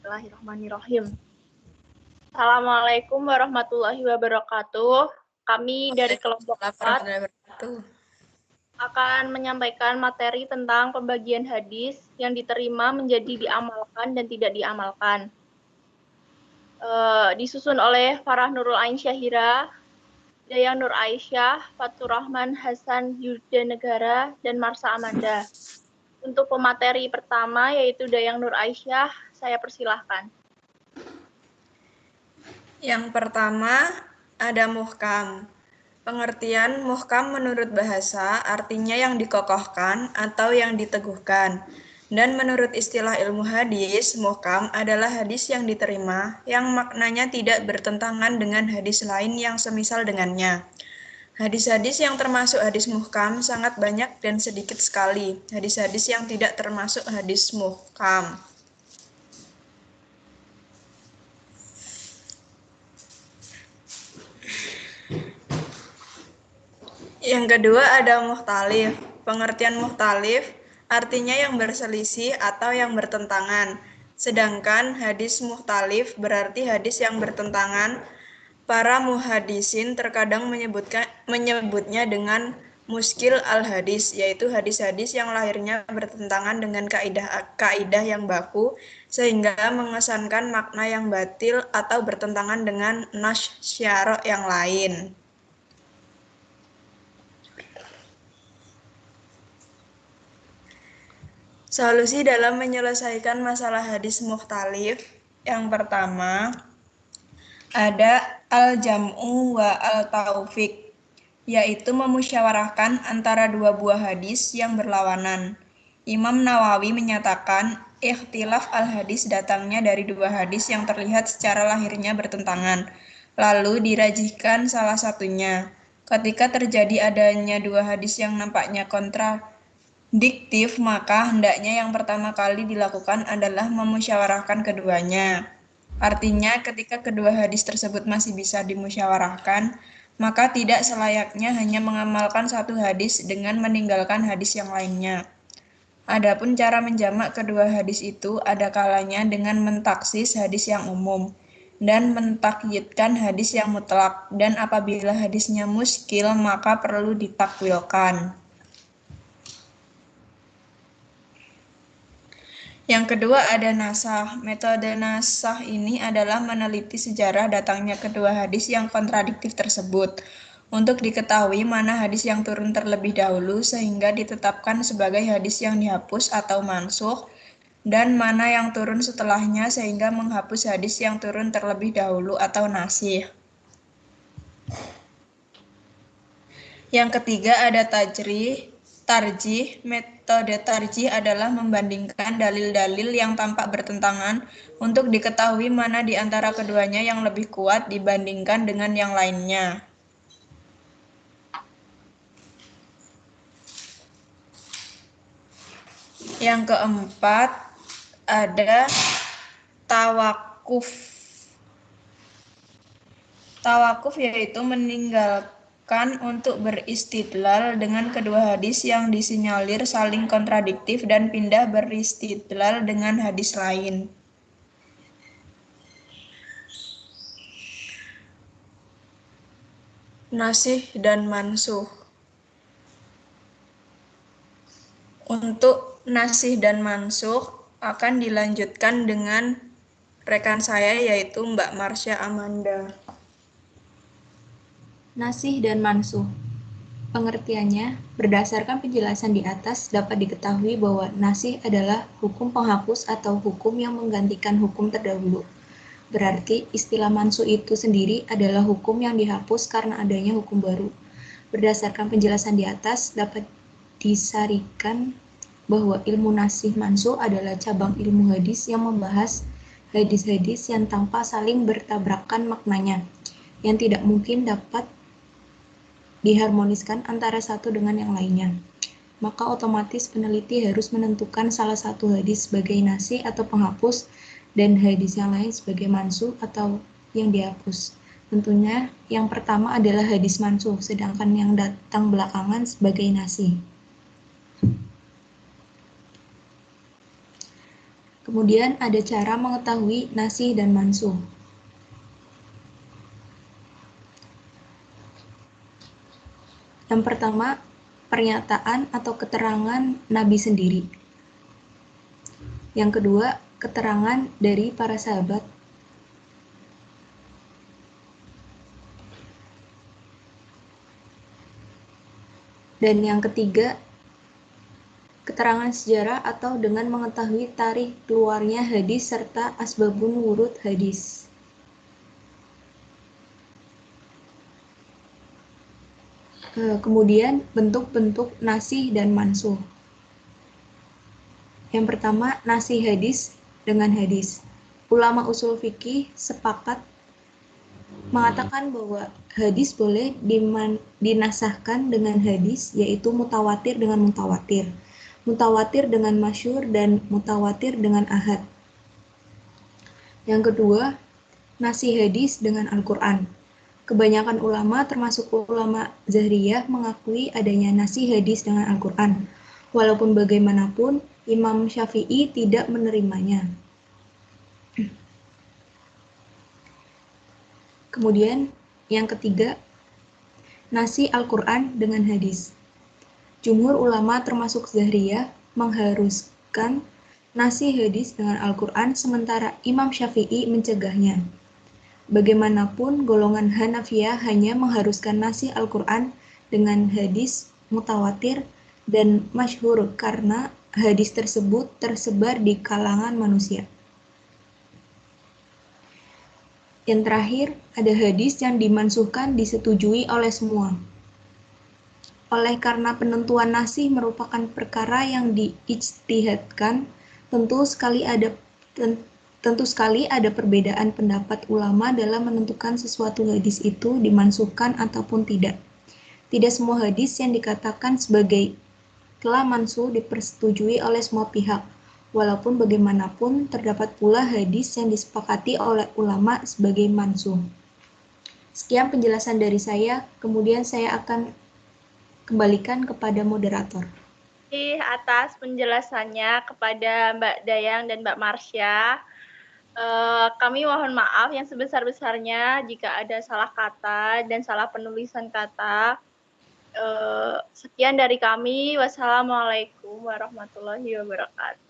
Bismillahirrahmanirrahim. Assalamualaikum warahmatullahi wabarakatuh. Kami dari kelompok 4 akan menyampaikan materi tentang pembagian hadis yang diterima menjadi diamalkan dan tidak diamalkan. Disusun oleh Farah Nurul Ain Syahira, Dayang Nur Aisyah, Fatur Rahman Hasan Yuda Negara, dan Marsa Amanda. Untuk pemateri pertama yaitu Dayang Nur Aisyah, saya persilahkan. Yang pertama ada muhkam. Pengertian muhkam menurut bahasa artinya yang dikokohkan atau yang diteguhkan. Dan menurut istilah ilmu hadis, muhkam adalah hadis yang diterima yang maknanya tidak bertentangan dengan hadis lain yang semisal dengannya. Hadis-hadis yang termasuk hadis muhkam sangat banyak dan sedikit sekali hadis-hadis yang tidak termasuk hadis muhkam. Yang kedua ada mukhtalif. Pengertian mukhtalif artinya yang berselisih atau yang bertentangan. Sedangkan hadis mukhtalif berarti hadis yang bertentangan. Para muhadisin terkadang menyebutnya dengan muskil al-hadis, yaitu hadis-hadis yang lahirnya bertentangan dengan kaidah yang baku, sehingga mengesankan makna yang batil atau bertentangan dengan nas syara' yang lain. Solusi dalam menyelesaikan masalah hadis mukhtalif, yang pertama ada al-jam'u wa al-taufiq, yaitu memusyawarahkan antara dua buah hadis yang berlawanan. Imam Nawawi menyatakan ikhtilaf al-hadis datangnya dari dua hadis yang terlihat secara lahirnya bertentangan, lalu dirajihkan salah satunya. Ketika terjadi adanya dua hadis yang nampaknya kontradiktif, maka hendaknya yang pertama kali dilakukan adalah memusyawarahkan keduanya. Artinya, ketika kedua hadis tersebut masih bisa dimusyawarahkan, maka tidak selayaknya hanya mengamalkan satu hadis dengan meninggalkan hadis yang lainnya. Adapun cara menjamak kedua hadis itu ada kalanya dengan mentaksis hadis yang umum dan mentakyidkan hadis yang mutlak, dan apabila hadisnya muskil maka perlu ditakwilkan. Yang kedua ada nasah. Metode nasah ini adalah meneliti sejarah datangnya kedua hadis yang kontradiktif tersebut untuk diketahui mana hadis yang turun terlebih dahulu sehingga ditetapkan sebagai hadis yang dihapus atau mansukh, dan mana yang turun setelahnya sehingga menghapus hadis yang turun terlebih dahulu atau nasih. Yang ketiga ada tarjih. Metode tarjih adalah membandingkan dalil-dalil yang tampak bertentangan untuk diketahui mana di antara keduanya yang lebih kuat dibandingkan dengan yang lainnya. Yang keempat ada tawakuf. Tawakuf yaitu meninggalkan untuk beristidlal dengan kedua hadis yang disinyalir saling kontradiktif dan pindah beristidlal dengan hadis lain. Nasih dan mansukh. Untuk nasih dan mansukh akan dilanjutkan dengan rekan saya yaitu Mbak Marsha Amanda. Nasih dan mansukh. Pengertiannya, berdasarkan penjelasan di atas dapat diketahui bahwa nasih adalah hukum penghapus atau hukum yang menggantikan hukum terdahulu. Berarti istilah mansukh itu sendiri adalah hukum yang dihapus karena adanya hukum baru. Berdasarkan penjelasan di atas dapat disarikan bahwa ilmu nasih mansukh adalah cabang ilmu hadis yang membahas hadis-hadis yang tanpa saling bertabrakan maknanya, yang tidak mungkin dapat diharmoniskan antara satu dengan yang lainnya. Maka otomatis peneliti harus menentukan salah satu hadis sebagai nasih atau penghapus dan hadis yang lain sebagai mansukh atau yang dihapus. Tentunya yang pertama adalah hadis mansukh, sedangkan yang datang belakangan sebagai nasih. Kemudian ada cara mengetahui nasih dan mansuh. Yang pertama, pernyataan atau keterangan Nabi sendiri. Yang kedua, keterangan dari para sahabat. Dan yang ketiga, keterangan sejarah atau dengan mengetahui tarikh keluarnya hadis serta asbabun wurud hadis. Kemudian bentuk-bentuk nasih dan mansuh. Yang pertama, nasih hadis dengan hadis. Ulama usul fikih sepakat mengatakan bahwa hadis boleh dinasahkan dengan hadis, yaitu mutawatir dengan mutawatir, mutawatir dengan masyhur, dan mutawatir dengan ahad. Yang kedua, nasih hadis dengan Al-Quran. Kebanyakan ulama, termasuk ulama Zahriyah, mengakui adanya nasih hadis dengan Al-Quran. Walaupun bagaimanapun, Imam Syafi'i tidak menerimanya. Kemudian, yang ketiga, nasih Al-Quran dengan hadis. Jumhur ulama termasuk Zahriyah mengharuskan nasih hadis dengan Al-Quran, sementara Imam Syafi'i mencegahnya. Bagaimanapun, golongan Hanafiyah hanya mengharuskan nasih Al-Quran dengan hadis mutawatir dan masyhur karena hadis tersebut tersebar di kalangan manusia. Yang terakhir, ada hadis yang dimansuhkan disetujui oleh semua. Oleh karena penentuan nasih merupakan perkara yang diijtihadkan, tentu sekali ada perbedaan pendapat ulama dalam menentukan sesuatu hadis itu dimansuhkan ataupun tidak. Tidak semua hadis yang dikatakan sebagai telah mansuh dipersetujui oleh semua pihak. Walaupun bagaimanapun, terdapat pula hadis yang disepakati oleh ulama sebagai mansuh. Sekian penjelasan dari saya, kemudian saya akan kembalikan kepada moderator. Atas penjelasannya kepada Mbak Dayang dan Mbak Marsha. Kami mohon maaf yang sebesar-besarnya jika ada salah kata dan salah penulisan kata. Sekian dari kami. Wassalamualaikum warahmatullahi wabarakatuh.